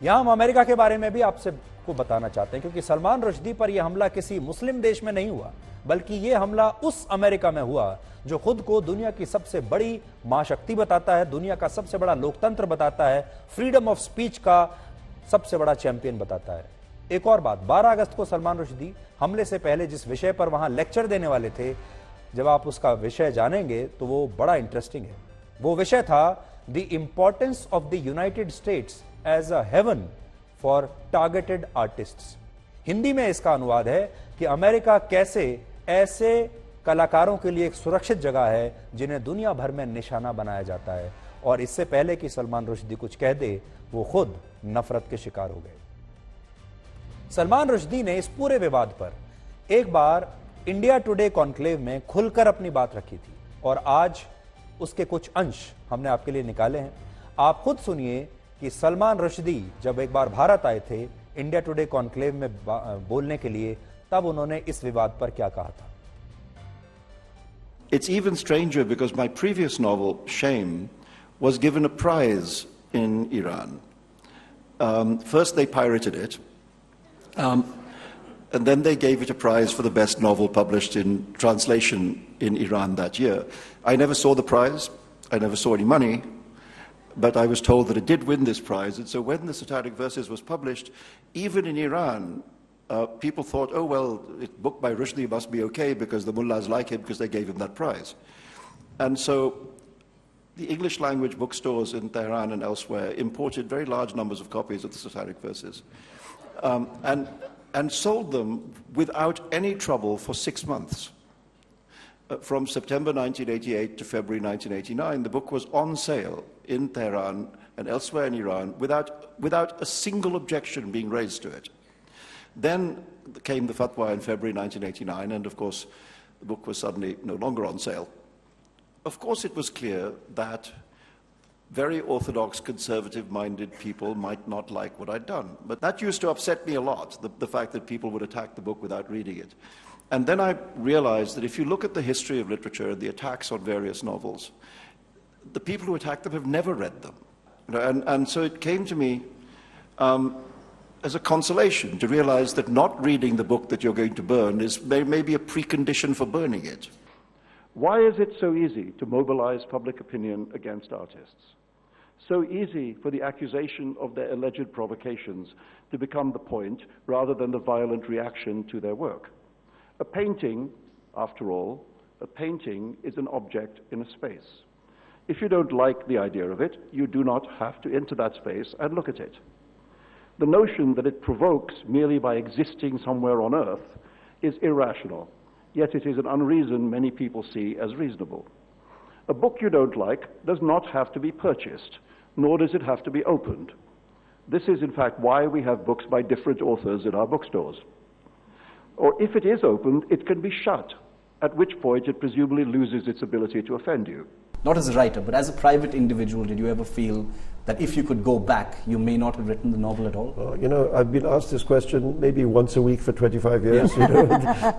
यहां हम अमेरिका के बारे में भी आपसे को बताना चाहते हैं, क्योंकि सलमान रुश्दी पर यह हमला किसी मुस्लिम देश में नहीं हुआ, बल्कि यह हमला उस अमेरिका में हुआ जो खुद को दुनिया की सबसे बड़ी महाशक्ति बताता है, दुनिया का सबसे बड़ा लोकतंत्र बताता है, फ्रीडम ऑफ स्पीच का सबसे बड़ा चैंपियन बताता है। एक और बात, 12 अगस्त को सलमान रुश्दी हमले से पहले जिस विषय पर वहां लेक्चर देने वाले थे, जब आप उसका विषय जानेंगे तो वो बड़ा इंटरेस्टिंग है। वो विषय था the importance of the United States as a haven for targeted artists. Hindi में इसका अनुवाद है कि अमेरिका कैसे ऐसे कलाकारों के लिए एक सुरक्षित जगह है जिन्हें दुनिया भर में निशाना बनाया जाता है। और इससे पहले कि सलमान रुश्दी कुछ कह दे, वो खुद नफरत के शिकार हो गए। सलमान रुश्दी ने इस पूरे विवाद पर एक बार इंडिया टुडे कॉन्क्लेव में खुलकर अपनी बात रखी थी, और आज उसके कुछ अंश हमने आपके लिए निकाले हैं। आप खुद सुनिए कि सलमान रुश्दी जब एक बार भारत आए थे इंडिया टुडे कॉन्क्लेव में बोलने के लिए, तब उन्होंने इस विवाद पर क्या कहा था। It's even stranger because my previous novel, Shame, was given a prize in Iran. First they pirated it, and then they gave it a prize for the best novel published in translation in Iran that year. I never saw the prize, I never saw any money, but I was told that it did win this prize. And so when the Satanic Verses was published, even in Iran, people thought, oh, well, a book by Rushdie must be okay because the mullahs like it because they gave him that prize. And so the English language bookstores in Tehran and elsewhere imported very large numbers of copies of the Satanic Verses and sold them without any trouble for 6 months. From September 1988 to February 1989, the book was on sale in Tehran and elsewhere in Iran without a single objection being raised to it. Then came the fatwa in February 1989, and of course the book was suddenly no longer on sale. Of course it was clear that very orthodox, conservative-minded people might not like what I'd done. But that used to upset me a lot, the fact that people would attack the book without reading it. And then I realized that if you look at the history of literature, the attacks on various novels, the people who attack them have never read them. You know, and so it came to me as a consolation to realize that not reading the book that you're going to burn is maybe a precondition for burning it. Why is it so easy to mobilize public opinion against artists? So easy for the accusation of their alleged provocations to become the point rather than the violent reaction to their work. A painting, after all, a painting is an object in a space. If you don't like the idea of it, you do not have to enter that space and look at it. The notion that it provokes merely by existing somewhere on earth is irrational, yet it is an unreason many people see as reasonable. A book you don't like does not have to be purchased, nor does it have to be opened. This is in fact why we have books by different authors in our bookstores. Or if it is opened, it can be shut, at which point it presumably loses its ability to offend you. Not as a writer, but as a private individual, did you ever feel that if you could go back, you may not have written the novel at all? You know, I've been asked this question maybe once a week for 25 years, you know,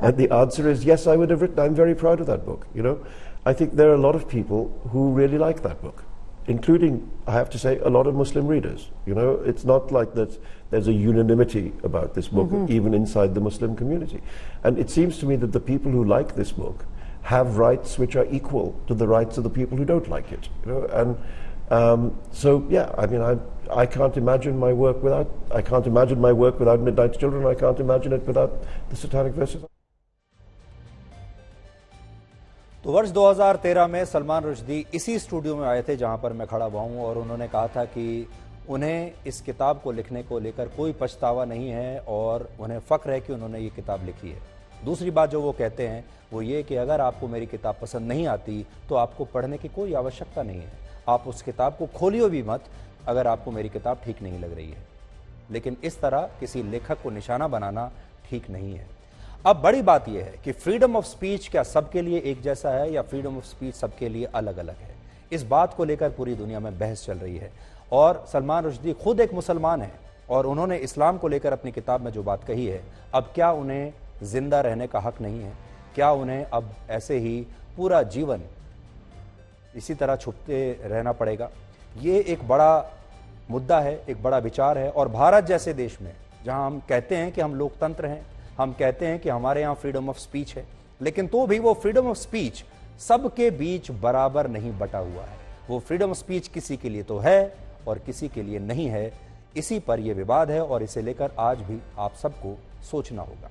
and the answer is yes, I would have written. I'm very proud of that book, you know. I think there are a lot of people who really like that book, including, I have to say, a lot of Muslim readers. You know, it's not like that there's a unanimity about this book, even inside the Muslim community. And it seems to me that the people who like this book have rights which are equal to the rights of the people who don't like it. You know, and so yeah, I mean, I can't imagine my work without Midnight's Children. I can't imagine it without the Satanic Verses. तो वर्ष 2013 में सलमान रुश्दी इसी studio में आए थे जहां पर मैं खड़ा हुआ हूं, और उन्होंने कहा था कि उन्हें इस किताब को लिखने को लेकर कोई पछतावा नहीं है और उन्हें फख्र है कि उन्होंने ये किताब लिखी है। दूसरी बात जो वो कहते हैं वो ये कि अगर आपको मेरी किताब पसंद नहीं आती तो आपको पढ़ने की कोई आवश्यकता नहीं है, आप उस किताब को खोलियो भी मत अगर आपको मेरी किताब ठीक नहीं लग रही है। लेकिन इस तरह किसी लेखक को निशाना बनाना ठीक नहीं है। अब बड़ी बात यह है कि फ्रीडम ऑफ स्पीच क्या सबके लिए एक जैसा है या फ्रीडम ऑफ स्पीच सबके लिए अलग अलग है? इस बात को लेकर पूरी दुनिया में बहस चल रही है। और सलमान रुश्दी खुद एक मुसलमान है और उन्होंने इस्लाम को लेकर अपनी किताब में जो बात कही है, अब क्या उन्हें जिंदा रहने का हक नहीं है? क्या उन्हें अब ऐसे ही पूरा जीवन इसी तरह छुपते रहना पड़ेगा? ये एक बड़ा मुद्दा है, एक बड़ा विचार है। और भारत जैसे देश में जहां हम कहते हैं कि हम लोकतंत्र हैं, हम कहते हैं कि हमारे यहां फ्रीडम ऑफ स्पीच है, लेकिन तो भी वो फ्रीडम ऑफ स्पीच सबके बीच बराबर नहीं बटा हुआ है। वो फ्रीडम ऑफ स्पीच किसी के लिए तो है और किसी के लिए नहीं है। इसी पर यह विवाद है और इसे लेकर आज भी आप सबको सोचना होगा।